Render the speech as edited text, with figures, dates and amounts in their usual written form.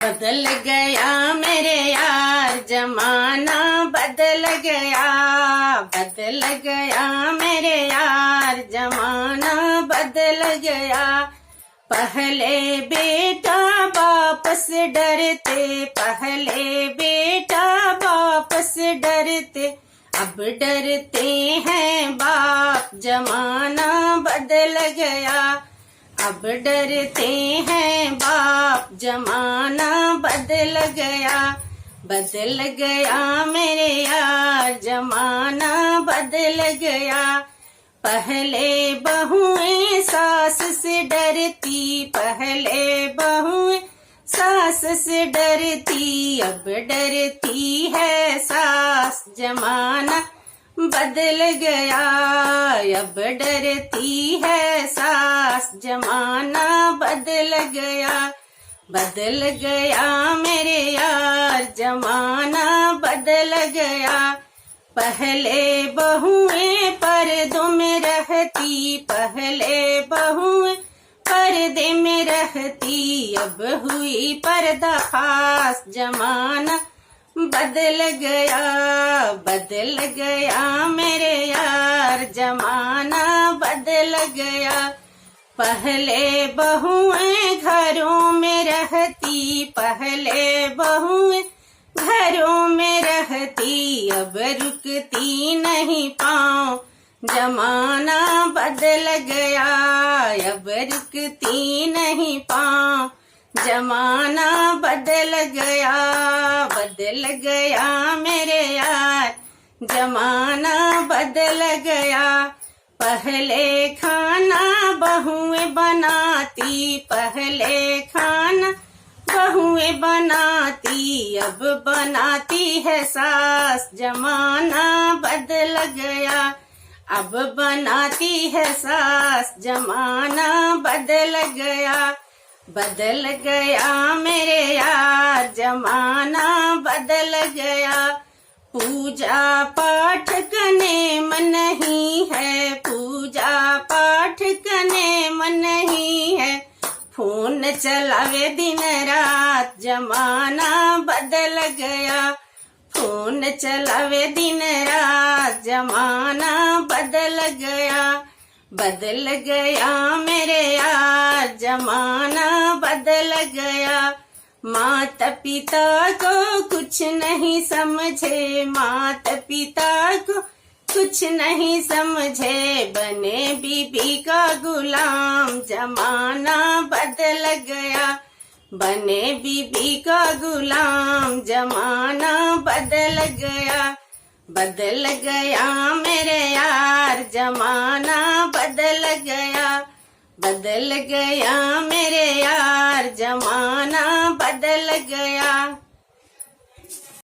बदल गया मेरे यार जमाना बदल गया, बदल गया मेरे यार जमाना बदल गया। पहले बेटा बाप से डरते, पहले बेटा बाप से डरते, अब डरते हैं बाप। जमाना बदल गया, अब डरते हैं बाप। जमाना बदल गया, बदल गया मेरे यार जमाना बदल गया। पहले बहुएं सास से डरती, पहले बहुएं सास से डरती, अब डरती है सास। जमाना बदल गया, अब डरती है सास। जमाना बदल गया, बदल गया मेरे यार जमाना बदल गया। पहले बहुएं पर्दों में रहती, पहले बहुएं पर्दे में रहती, अब हुई पर्दाफाश। जमाना बदल गया, बदल गया मेरे यार जमाना बदल गया। पहले बहुएं घरों में रहती, पहले बहुएं घरों में रहती, अब रुकती नहीं पाँव। जमाना बदल गया, अब रुकती नहीं पाँव। जमाना बदल गया, बदल गया मेरे यार जमाना बदल गया। पहले खाना बहुएं बनाती, पहले खाना बहुएं बनाती, अब बनाती है सास। जमाना बदल गया, अब बनाती है सास। जमाना बदल गया, बदल गया मेरे यार जमाना बदल गया। पूजा पाठ करने मन नहीं है, पूजा पाठ करने मन नहीं है, फोन चलावे दिन रात। जमाना बदल गया, फोन चलावे दिन रात। जमाना बदल गया, बदल गया मेरे यार जमाना बदल गया। माता पिता को कुछ नहीं समझे, माता पिता को कुछ नहीं समझे, बने बीबी का गुलाम। जमाना बदल गया, बने बीबी का गुलाम। जमाना बदल गया, बदल गया मेरे यार जमाना बदल गया, बदल गया मेरे यार जमाना बदल गया।